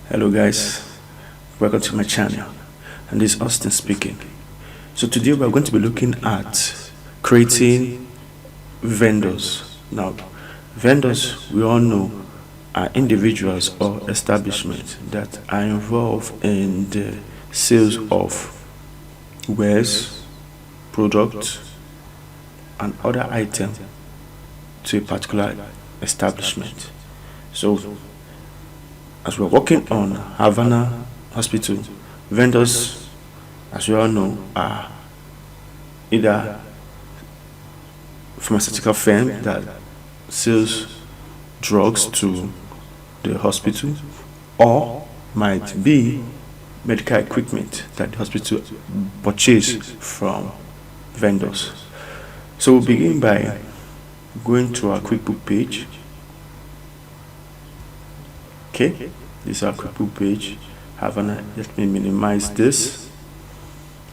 Hello guys, welcome to my channel, and this is Austin speaking. So today we're going to be looking at creating vendors. Now, vendors, we all know, are individuals or establishments that are involved in the sales of wares, products, and other items to a particular establishment. So as we're working on Havana Hospital, vendors, as we all know, are either pharmaceutical firm that sells drugs to the hospital, or might be medical equipment that the hospital purchase from vendors. So we'll begin by going to our QuickBook page. Okay, this is our QuickBook page. Let me minimize this.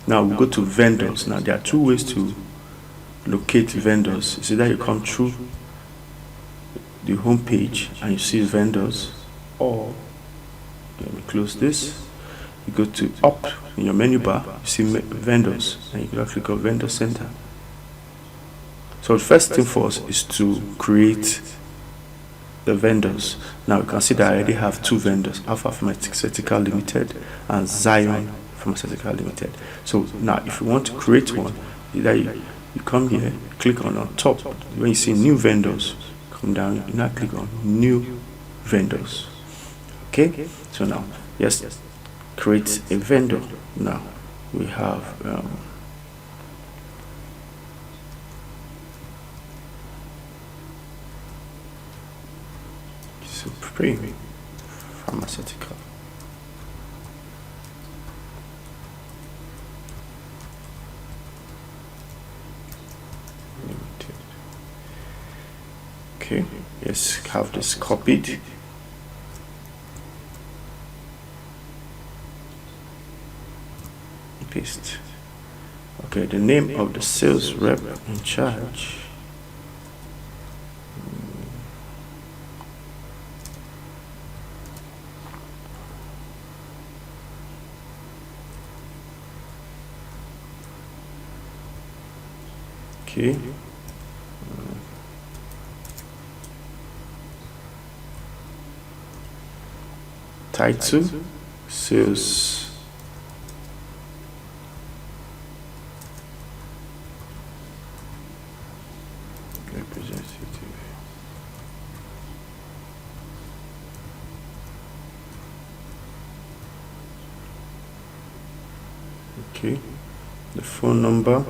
Now we'll go to vendors. Now there are two ways to locate vendors. It's either you come through the home page and you see vendors, or let me close this. You go to up in your menu bar, you see vendors, and you can click on vendor center. So the first thing for us is to create the vendors. Now you can see that I already have two vendors, Alpha Pharmaceutical Limited and Zion Pharmaceutical Limited. So now if you want to create one, either you come here, click on top. When you see new vendors, come down, you now click on new vendors. Okay, so now yes, create a vendor. Now we have Supreme Pharmaceutical. Limited. Okay, let's have this copied. Paste. Okay, the name of the sales rep in charge. Okay. Title, sales representative. Okay, the phone number.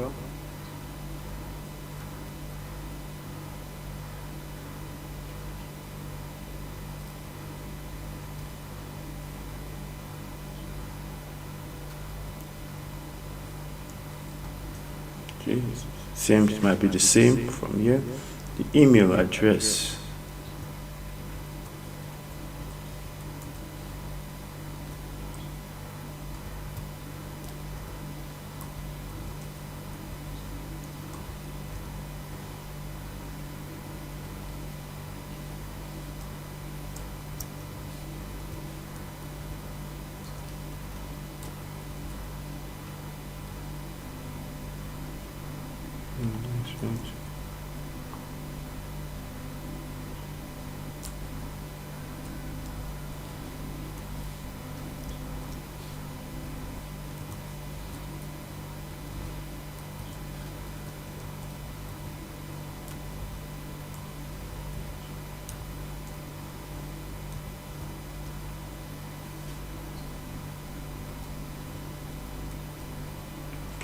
Okay, same, it might be the same from here. The email address.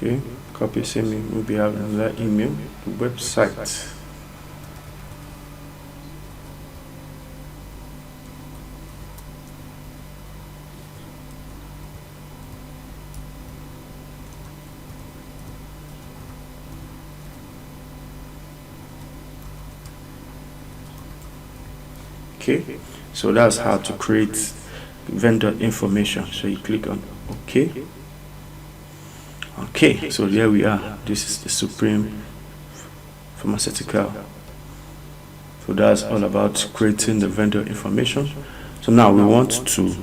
Okay, copy same, we'll be having another email, the website. Okay, so that's how to create vendor information. So you click on OK. Okay, so there we are. This is the Supreme Pharmaceutical. So that's all about creating the vendor information. So now we want to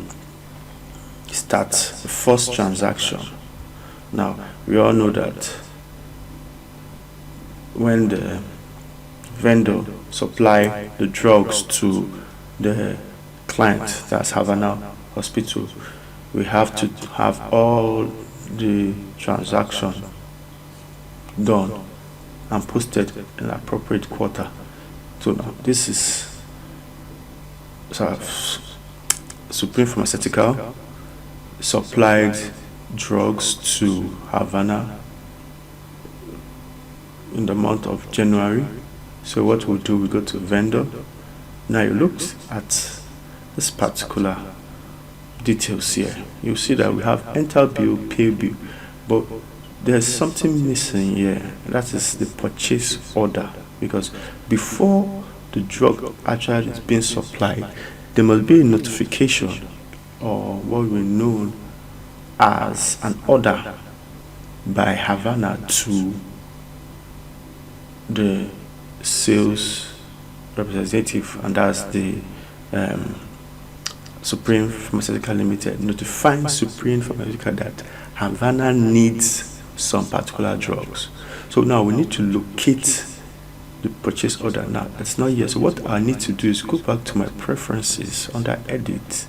start the first transaction. Now, we all know that when the vendor supply the drugs to the client, that's Havana Hospital, we have to have all the transaction done and posted in the appropriate quarter. So now this is Supreme Pharmaceutical supplied drugs to Havana in the month of January. So what we'll do, we go to vendor. Now you look at this particular details here. You see that we have enter bill, pay bill, but there's something missing here. That is the purchase order, because before the drug actually is being supplied, there must be a notification, or what we know as an order by Havana to the sales representative, and that's the Supreme Pharmaceutical Limited, notifying Supreme Pharmaceutical that Havana needs some particular drugs. So now we need to locate the purchase order. Now it's not here. So what I need to do is go back to my preferences under edit.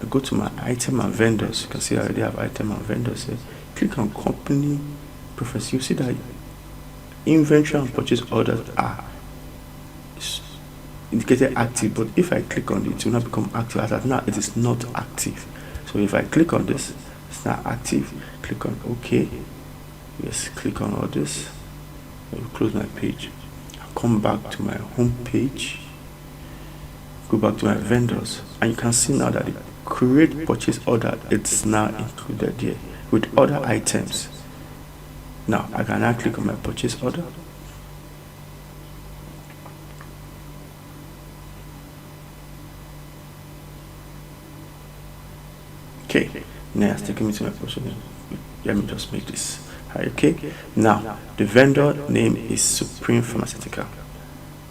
I go to my item and vendors. You can see I already have item and vendors here. Click on company preference. You see that inventory and purchase orders are indicated active, but if I click on it will not become active. As of now, it is not active. So if I click on this, it's not active. Click on OK. Yes, click on all this. I will close my page. I'll come back to my home page. Go back to my vendors, and you can see now that the create purchase order, it's now included here with other items. Now I can now click on my purchase order. Okay, now it's taking me to my purchase order. Let me just make this. Okay, now the vendor name is Supreme Pharmaceutical.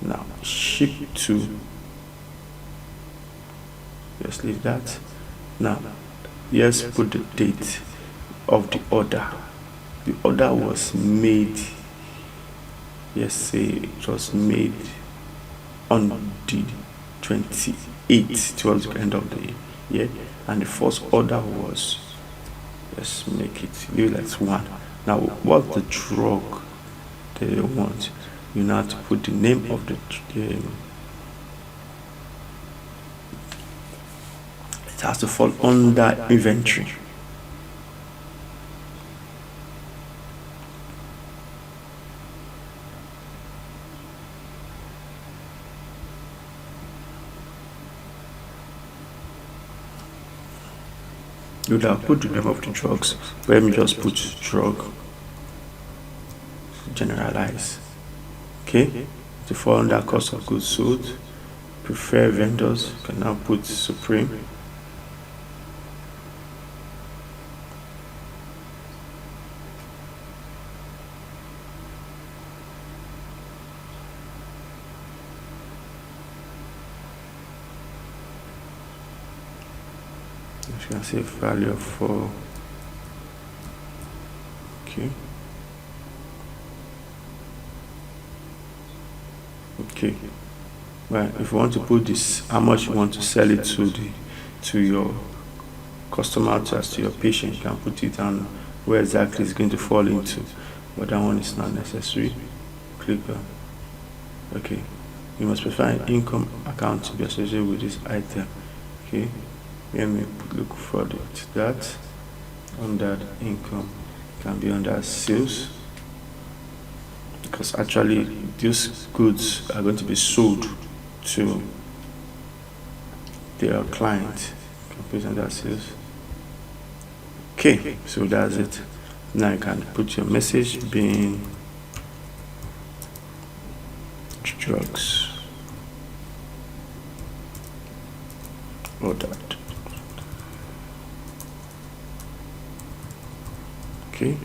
Now ship to, just leave that. Now yes, put the date of the order. The order was made, yes, say it was made on the 28th, towards the end of the year, and the first order was, let's make it, leave it as 1. Now what's the drug they want? You now have to put the name of the it has to fall under inventory. You would have put the name of the drugs. Let me just put drug, generalize. Okay, to fall under cost of goods sold, prefer vendors, you can now put Supreme. You can see value of 4. Okay. Okay. Well, if you want to put this, how much you want to sell it to your customer, to your patient, you can put it on where exactly it's going to fall into. But that one is not necessary. Click on. Okay. You must prefer an income account to be associated with this item. Okay. Let me look for that. Under income can be under sales, because actually these goods are going to be sold to their client. You can put under sales. Okay, so that's it. Now you can put your message being drugs ordered. Okay.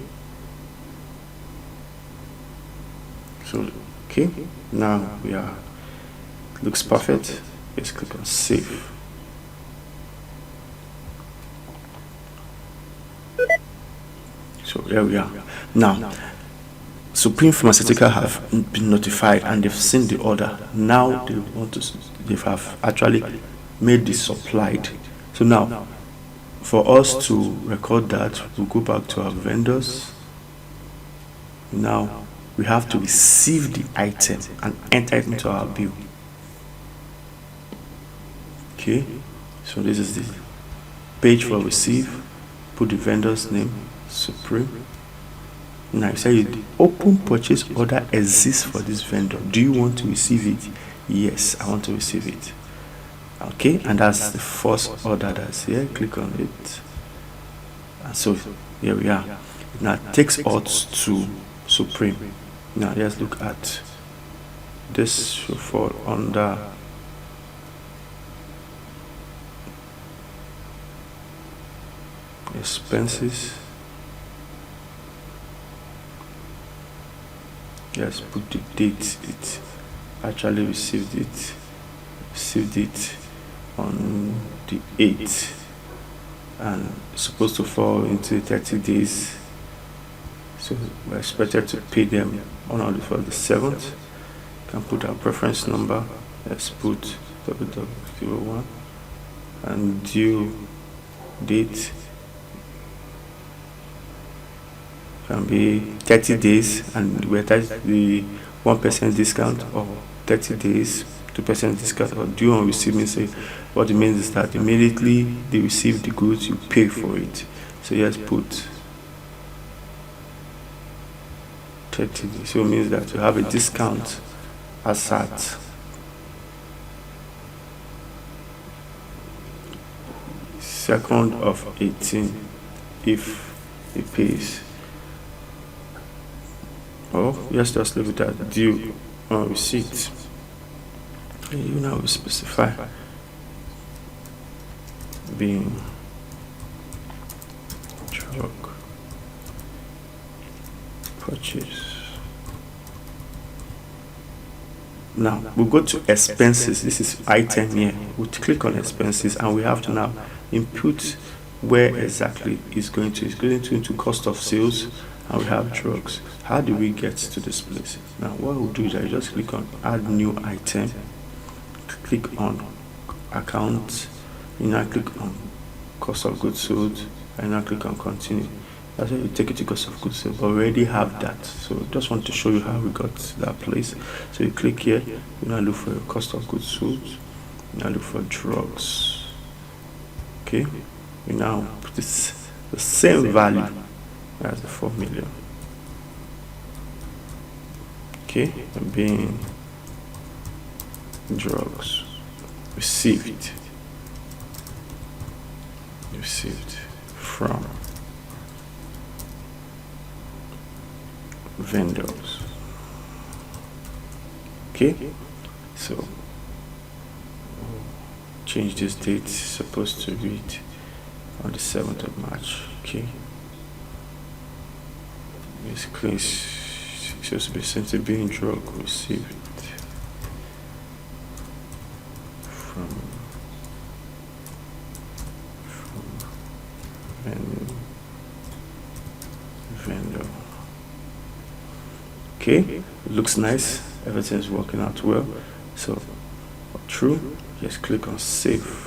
So okay, now we are, looks perfect. Let's click on save. So here we are. Now, Supreme Pharmaceutical have been notified and they've seen the order. Now they have actually made this supplied. So now, for us to record that, we'll go back to our vendors. Now, we have to receive the item and enter it into our bill. Okay, so this is the page for receive. Put the vendor's name, Supreme. Now you say the open purchase order exists for this vendor. Do you want to receive it? Yes, I want to receive it. Okay, and that's the first order that's here. Click on it. And so here we are. Now it takes us to Supreme. Now let's look at this. Should fall under expenses. Yes, put the date it actually received it on the 8th and it's supposed to fall into 30 days, so we're expected to pay them on for the 7th. You can put our preference number. Let's put WW01 and due date can be 30 days and we attach the 1% discount, or 30 days 2% discount, or due on receiving. Say what it means is that immediately they receive the goods, you pay for it. So yes, put 30 days. So it means that you have a discount as at second of 18 if it pays. Oh, yes, just leave it at due on receipt. You now specify being drug purchase. Now we'll go to expenses. This is item here. We'll click on expenses and we have to now input where exactly it's going to. It's going to into cost of sales, and we have drugs. How do we get to this place? Now what we'll do is I just click on add new item, click on account, you now click on cost of goods sold, and now click on continue. That's why you take it to cost of goods sold. But we already have that, so just want to show you how we got to that place. So you click here, you now look for your cost of goods sold, you now look for drugs. Okay, we now put this the same value as the 4 million. Okay, and being drugs received from vendors. Okay, so change this date. It's supposed to read on the 7th of March. Okay, this case supposed to be sent to being drug received from vendor. Okay, it looks nice. Everything's working out well. So true, just click on save.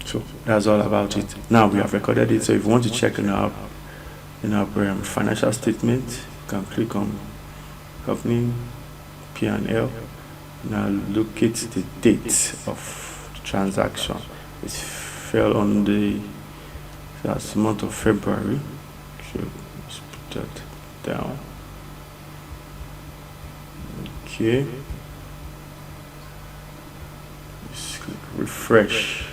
So that's all about it. Now we have recorded it. So if you want to check in our financial statement, you can click on company P&L. Now locate the date of the transaction. It fell on the month of February. So let's put that down. Okay. Let's click refresh.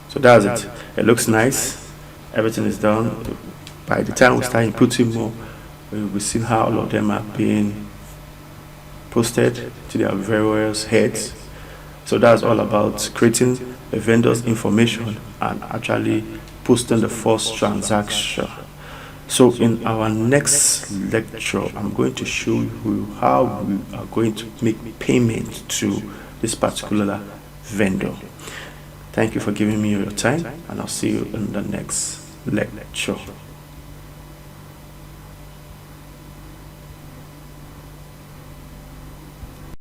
So that's it. It looks nice. Everything is done. By the time we start inputting more, we will see how all of them are being posted to their various heads. So that's all about creating a vendor's information and actually posting the first transaction. So in our next lecture, I'm going to show you how we are going to make payment to this particular vendor. Thank you for giving me your time, and I'll see you in the next lecture.